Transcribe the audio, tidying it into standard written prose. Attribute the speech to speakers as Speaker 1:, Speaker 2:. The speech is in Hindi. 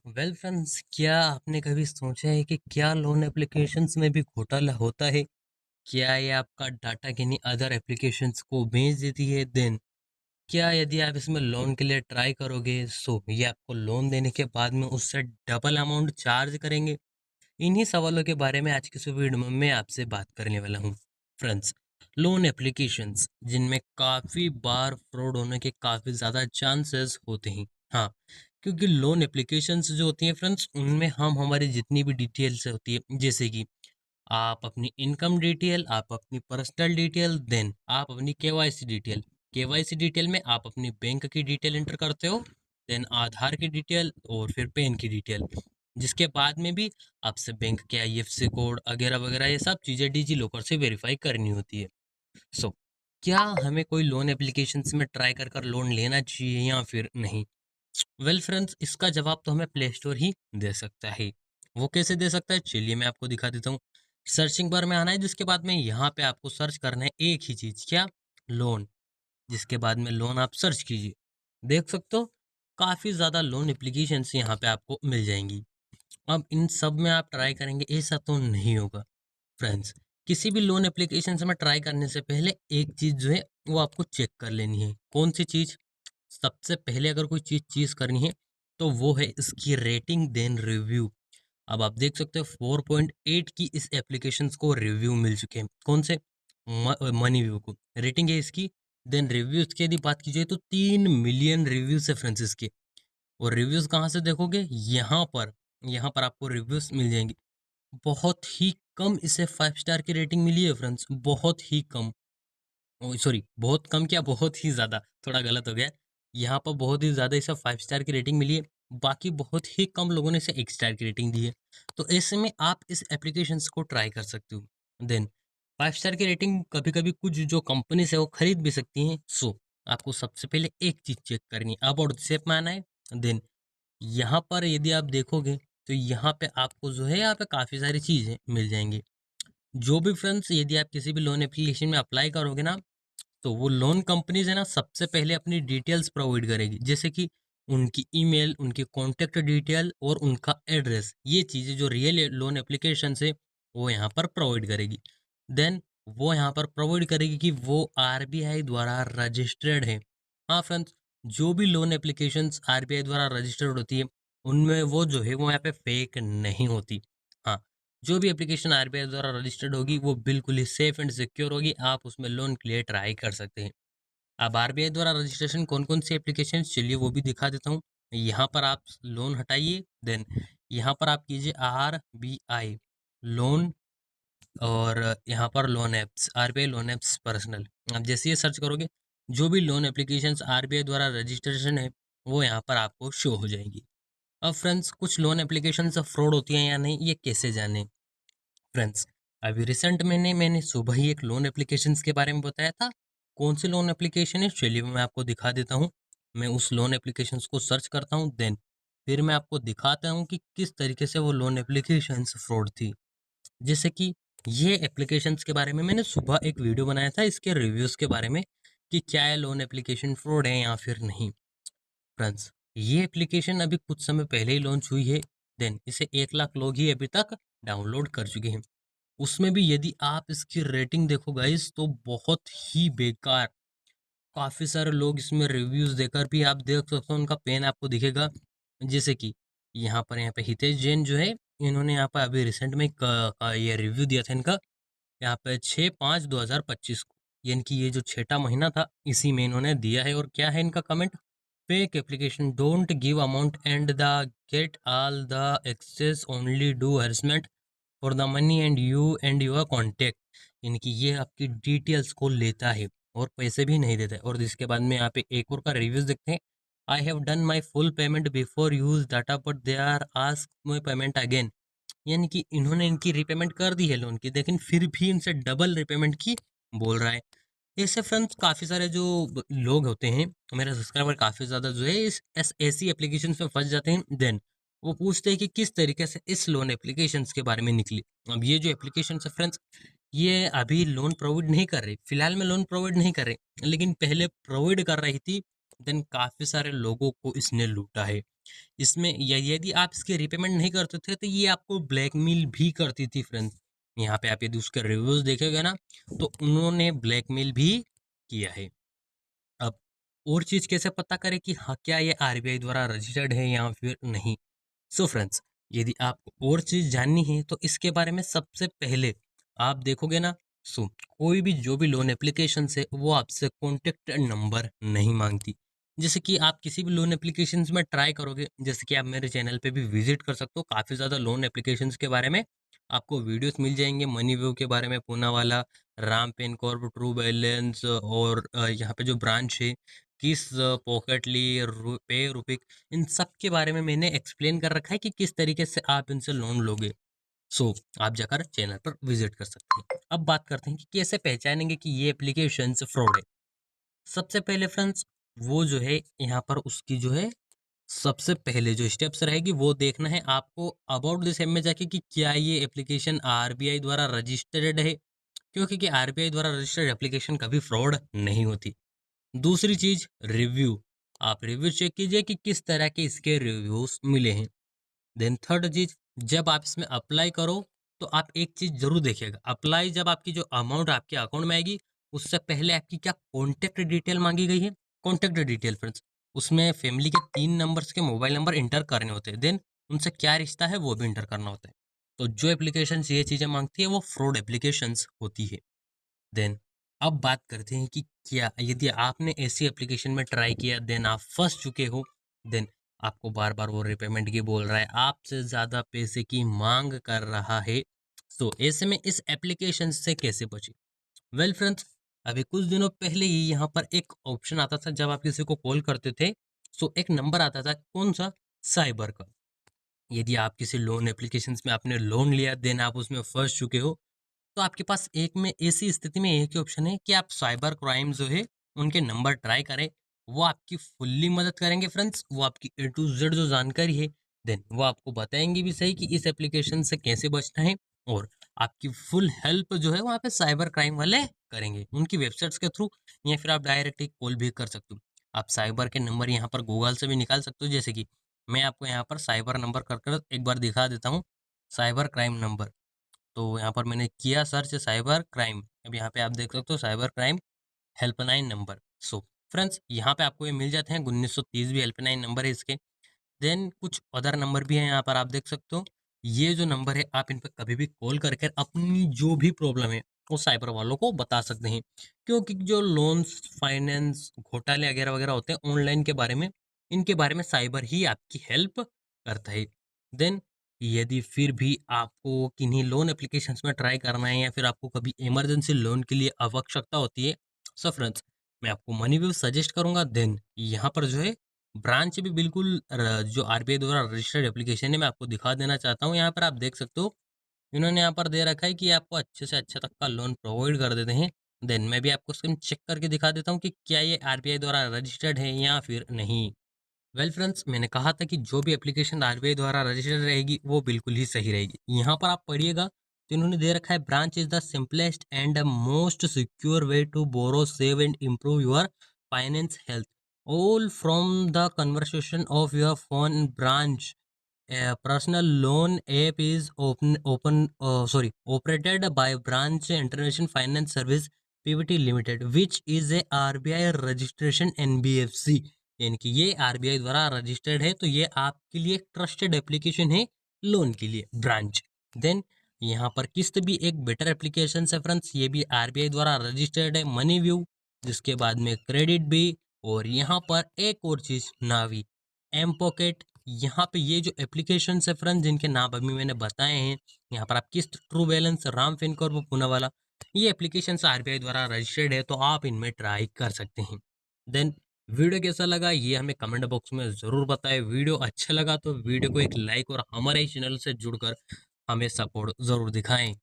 Speaker 1: वेल फ्रेंड्स, क्या आपने कभी सोचा है कि क्या लोन एप्लीकेशंस में भी घोटाला होता है? क्या ये आपका डाटा किन्हीं अदर एप्लीकेशंस को बेच देती है? देन क्या यदि आप इसमें लोन के लिए ट्राई करोगे सो ये आपको लोन देने के बाद में उससे डबल अमाउंट चार्ज करेंगे? इन्हीं सवालों के बारे में आज की इस वीडियो में मैं आपसे बात करने वाला हूँ। फ्रेंड्स, लोन एप्लीकेशंस जिनमें काफ़ी बार फ्रॉड होने के काफ़ी ज़्यादा चांसेस होते हैं। हाँ, क्योंकि लोन एप्लीकेशंस जो होती हैं फ्रेंड्स, उनमें हम हमारी जितनी भी डिटेल्स होती है, जैसे कि आप अपनी इनकम डिटेल, आप अपनी पर्सनल डिटेल, देन आप अपनी केवाईसी डिटेल। केवाईसी डिटेल में आप अपनी बैंक की डिटेल एंटर करते हो, देन आधार की डिटेल और फिर पैन की डिटेल, जिसके बाद में भी आपसे बैंक के आईएफएससी कोड वगैरह वगैरह ये सब चीज़ें डिजी लॉकर से वेरीफाई करनी होती है। सो क्या हमें कोई लोन एप्लीकेशंस में ट्राई कर कर लोन लेना चाहिए या फिर नहीं? वेल फ्रेंड्स, इसका जवाब तो हमें प्ले स्टोर ही दे सकता है। वो कैसे दे सकता है, चलिए मैं आपको दिखा देता हूँ। सर्चिंग बार में आना है, जिसके बाद में यहाँ पे आपको सर्च करना है एक ही चीज़, क्या? लोन। जिसके बाद में लोन आप सर्च कीजिए, देख सकते हो काफ़ी ज़्यादा लोन एप्लीकेशंस यहाँ पे आपको मिल जाएंगी। अब इन सब में आप ट्राई करेंगे ऐसा तो नहीं होगा फ्रेंड्स। किसी भी लोन एप्लीकेशन में ट्राई करने से पहले एक चीज़ जो है वो आपको चेक कर लेनी है। कौन सी चीज़? सबसे पहले अगर कोई चीज़ करनी है तो वो है इसकी रेटिंग देन रिव्यू। अब आप देख सकते हो 4.8 की इस एप्लीकेशन को रिव्यू मिल चुके हैं। कौन से? मनी व्यू को रेटिंग है इसकी। देन रिव्यूज की यदि बात की जाए तो 3 मिलियन रिव्यूज है फ्रेंड्स इसके। और रिव्यूज कहाँ से देखोगे? यहाँ पर आपको रिव्यूज मिल जाएंगे। बहुत ही कम इसे 5 स्टार की रेटिंग मिली है फ्रेंड्स, बहुत ही कम। सॉरी, बहुत कम क्या, बहुत ही ज़्यादा, थोड़ा गलत हो गया। यहाँ पर बहुत ही ज़्यादा इसे 5 स्टार की रेटिंग मिली है। बाकी बहुत ही कम लोगों ने इसे 1 स्टार की रेटिंग दी है। तो ऐसे में आप इस एप्लीकेशन को ट्राई कर सकते हो। देन 5 स्टार की रेटिंग कभी कभी कुछ जो कंपनीज है वो खरीद भी सकती हैं। सो आपको सबसे पहले एक चीज़ चेक करनी है, अबाउट दिस ऐप में आना है। देन यहाँ पर यदि आप देखोगे तो यहाँ पे आपको जो है यहाँ पे काफ़ी सारी चीज़ें मिल जाएंगी। जो भी फ्रेंड्स, यदि आप किसी भी लोन एप्लीकेशन में अप्लाई करोगे ना, तो वो लोन कंपनीज है ना सबसे पहले अपनी डिटेल्स प्रोवाइड करेगी, जैसे कि उनकी ईमेल, उनकी कॉन्टैक्ट डिटेल और उनका एड्रेस। ये चीज़ें जो रियल लोन एप्लीकेशन से वो यहाँ पर प्रोवाइड करेगी। देन वो यहाँ पर प्रोवाइड करेगी कि वो आरबीआई द्वारा रजिस्टर्ड है। हाँ फ्रेंड्स, जो भी लोन एप्लीकेशंस आरबीआई द्वारा रजिस्टर्ड होती है उनमें वो जो है वो यहाँ पे फेक नहीं होती। हाँ, जो भी एप्लीकेशन आरबीआई द्वारा रजिस्टर्ड होगी वो बिल्कुल ही सेफ एंड सिक्योर होगी, आप उसमें लोन के लिए ट्राई कर सकते हैं। अब आरबीआई द्वारा रजिस्ट्रेशन कौन कौन सी एप्लीकेशन, चलिए वो भी दिखा देता हूँ। यहाँ पर आप लोन हटाइए, देन यहाँ पर आप कीजिए आरबीआई लोन, और यहाँ पर loan apps, RBI loan apps personal. आप जैसे ये सर्च करोगे जो भी लोन एप्लीकेशंस आरबीआई द्वारा रजिस्ट्रेशन है वो यहाँ पर आपको शो हो जाएंगी। अब फ्रेंड्स, कुछ लोन एप्लीकेशन फ्रॉड होती हैं या नहीं, ये कैसे जाने? फ्रेंड्स, अभी रिसेंट में मैंने सुबह ही एक लोन एप्लीकेशंस के बारे में बताया था। कौन सी लोन एप्लीकेशन है, चलिए मैं आपको दिखा देता हूँ। मैं उस लोन एप्लीकेशंस को सर्च करता हूँ, देन फिर मैं आपको दिखाता हूँ कि किस तरीके से वो लोन एप्लीकेशंस फ्रॉड थी। जैसे कि ये एप्लीकेशंस के बारे में मैंने सुबह एक वीडियो बनाया था, इसके रिव्यूज़ के बारे में कि क्या ये लोन एप्लीकेशन फ्रॉड है या फिर नहीं। फ्रेंड्स, ये एप्लीकेशन अभी कुछ समय पहले ही लॉन्च हुई है। देन इसे 1 लाख लोग ही अभी तक डाउनलोड कर चुके हैं। उसमें भी यदि आप इसकी रेटिंग देखो गाइस तो बहुत ही बेकार। काफ़ी सारे लोग इसमें रिव्यूज़ देकर भी आप देख सकते हो, उनका पेन आपको दिखेगा। जैसे कि यहाँ पे हितेश जैन जो है, इन्होंने यहाँ पर अभी रिसेंट में ये रिव्यू दिया था इनका, यहाँ पे 6/5/2025 को, यानी कि ये जो छठा महीना था इसी में इन्होंने दिया है। और क्या है इनका comment? Fake application don't give amount and the get all the access, only do harassment for the money and you and your contact. यानी कि ये आपकी डिटेल्स को लेता है और पैसे भी नहीं देता है। और जिसके बाद में यहाँ पे एक और का रिव्यूज देखते हैं। I have done my full payment before use data but they are ask my payment again. यानी कि इन्होंने इनकी रिपेमेंट कर दी है लोन की, लेकिन फिर भी इनसे डबल रिपेमेंट की बोल रहा है। ऐसे फ्रेंड्स काफ़ी सारे जो लोग होते हैं, मेरे सब्सक्राइबर काफ़ी ज़्यादा जो है इस ऐसी एप्लीकेशन में फंस जाते हैं। देन वो पूछते हैं कि किस तरीके से इस लोन एप्लीकेशंस के बारे में निकली। अब ये जो एप्लीकेशन है फ्रेंड्स, ये अभी लोन प्रोवाइड नहीं कर रही, फिलहाल में लोन प्रोवाइड नहीं कर रही, लेकिन पहले प्रोवाइड कर रही थी। देन काफ़ी सारे लोगों को इसने लूटा है। इसमें यदि आप इसकी रीपेमेंट नहीं करते थे तो ये आपको ब्लैकमेल भी करती थी फ्रेंड्स। यहाँ पे आप यदि उसके रिव्यूज़ देखेंगे ना, तो उन्होंने ब्लैकमेल भी किया है। अब और चीज़ कैसे पता करें कि हाँ, क्या ये आरबीआई द्वारा रजिस्टर्ड है या फिर नहीं? सो फ्रेंड्स, यदि आपको और चीज़ जाननी है तो इसके बारे में सबसे पहले आप देखोगे ना, सो कोई भी जो भी लोन एप्लीकेशंस है वो आपसे कॉन्टैक्ट नंबर नहीं मांगती। जैसे कि आप किसी भी लोन एप्लीकेशंस में ट्राई करोगे, जैसे कि आप मेरे चैनल पे भी विजिट कर सकते हो, काफ़ी ज़्यादा लोन एप्लीकेशंस के बारे में आपको वीडियोस मिल जाएंगे। मनी व्यू के बारे में, पूना वाला, Ram fincorp, true balance और यहाँ पे जो ब्रांच है, किस, पॉकेटली, पे रुपिक, इन सब के बारे में मैंने एक्सप्लेन कर रखा है कि किस तरीके से आप इनसे लोन लोगे। सो आप जाकर चैनल पर विजिट कर सकते हैं। अब बात करते हैं कि कैसे पहचानेंगे कि ये एप्लीकेशंस फ्रॉड है। सबसे पहले फ्रेंड्स, वो जो है यहाँ पर उसकी जो है सबसे पहले जो स्टेप्स रहेगी वो देखना है आपको अबाउट दिस ऐप में जाके कि क्या ये एप्लीकेशन आरबीआई द्वारा रजिस्टर्ड है, क्योंकि कि आरबीआई द्वारा रजिस्टर्ड एप्लीकेशन कभी फ्रॉड नहीं होती। दूसरी चीज, रिव्यू। आप रिव्यू चेक कीजिए कि किस तरह के इसके रिव्यूज मिले हैं। देन थर्ड चीज, जब आप इसमें अप्लाई करो तो आप एक चीज जरूर देखिएगा, अप्लाई जब आपकी जो अमाउंट आपके अकाउंट में आएगी उससे पहले आपकी क्या कॉन्टेक्ट डिटेल मांगी गई है। कॉन्टेक्ट डिटेल फ्रेंड्स, उसमें फैमिली के 3 नंबर्स के मोबाइल नंबर इंटर करने होते हैं। देन उनसे क्या रिश्ता है वो भी इंटर करना होता है। तो जो एप्लीकेशन ये चीजें मांगती है वो फ्रॉड एप्लीकेशन होती है। देन अब बात करते हैं कि क्या यदि आपने ऐसी एप्लीकेशन में ट्राई किया, देन आप फंस चुके हो, देन आपको बार बार वो रिपेमेंट की बोल रहा है, आपसे ज़्यादा पैसे की मांग कर रहा है, तो ऐसे में इस एप्लीकेशन से कैसे बचे? वेल फ्रेंड्स, अभी कुछ दिनों पहले ही यहाँ पर एक ऑप्शन आता था, जब आप किसी को कॉल करते थे सो एक नंबर आता था, कौन सा? साइबर का। यदि आप किसी लोन एप्लीकेशंस में आपने लोन लिया, देन आप उसमें फंस चुके हो, तो आपके पास एक में ऐसी स्थिति में एक ही ऑप्शन है कि आप साइबर क्राइम जो है उनके नंबर ट्राई करें। वो आपकी फुल्ली मदद करेंगे फ्रेंड्स, वो आपकी ए टू जेड जो जानकारी है, देन वो आपको बताएंगे भी सही कि इस एप्लीकेशन से कैसे बचना है। और आपकी फुल हेल्प जो है वहाँ पे साइबर क्राइम वाले करेंगे उनकी वेबसाइट्स के थ्रू, या फिर आप डायरेक्ट एक कॉल भी कर सकते हो। आप साइबर के नंबर यहाँ पर गूगल से भी निकाल सकते हो, जैसे कि मैं आपको यहाँ पर साइबर नंबर कर कर एक बार दिखा देता हूँ। साइबर क्राइम नंबर, तो यहाँ पर मैंने किया सर्च साइबर क्राइम, अब यहाँ पे आप देख सकते हो cyber crime helpline number. So friends, यहाँ पे आपको ये मिल जाते हैं, 1930 भी हेल्पलाइन नंबर है इसके। देन कुछ अदर नंबर भी हैं यहाँ पर आप देख सकते हो। ये जो नंबर है आप इन पर कभी भी कॉल करके अपनी जो भी प्रॉब्लम है वो साइबर वालों को बता सकते हैं, क्योंकि जो लोन्स, फाइनेंस, घोटाले वगैरह वगैरह होते हैं ऑनलाइन के बारे में, इनके बारे में साइबर ही आपकी हेल्प करता है। देन यदि फिर भी आपको किन्हीं लोन एप्लीकेशंस में ट्राई करना है, या फिर आपको कभी इमरजेंसी लोन के लिए आवश्यकता होती है, सो फ्रेंड्स मैं आपको मनी व्यू सजेस्ट करूंगा। देन यहाँ पर जो है ब्रांच भी बिल्कुल जो आरबीआई द्वारा रजिस्टर्ड एप्लीकेशन है, मैं आपको दिखा देना चाहता हूँ। यहाँ पर आप देख सकते हो इन्होंने यहाँ पर दे रखा है कि आपको अच्छे से अच्छे तक का लोन प्रोवाइड कर देते हैं। देन मैं भी आपको स्क्रीन चेक करके दिखा देता हूँ कि क्या ये आरबीआई द्वारा रजिस्टर्ड है या फिर नहीं। वेल फ्रेंड्स, मैंने कहा था कि जो भी एप्लीकेशन आरबीआई द्वारा रजिस्टर्ड रहेगी वो बिल्कुल ही सही रहेगी। यहाँ पर आप पढ़िएगा तो इन्होंने दे रखा है, Branch is the simplest and most secure way to borrow, save and improve your finance health, all from the conversation of your phone. Branch a personal loan app is operated by Branch International Finance Service PVT Limited, which is a RBI registration NBFC। यानी कि ये आरबीआई द्वारा रजिस्टर्ड है, तो ये आपके लिए एक ट्रस्टेड एप्लीकेशन है लोन के लिए, ब्रांच। देन यहाँ पर किस्त भी एक बेटर एप्लीकेशन है फ्रेंड्स, ये भी आरबीआई द्वारा रजिस्टर्ड है, मनी व्यू, जिसके बाद में क्रेडिट भी। और यहाँ पर एक और चीज, नावी, एम पॉकेट, यहाँ पे ये जो एप्लीकेशन है फ्रेंड्स जिनके नाम अभी मैंने बताए हैं, यहाँ पर आप किस्त, true balance, Ram Fincorp Poona वाला, ये एप्लीकेशन आरबीआई द्वारा रजिस्टर्ड है, तो आप इनमें ट्राई कर सकते हैं। देन वीडियो कैसा लगा ये हमें कमेंट बॉक्स में ज़रूर बताएं। वीडियो अच्छा लगा तो वीडियो को एक लाइक और हमारे चैनल से जुड़कर हमें सपोर्ट ज़रूर दिखाएं।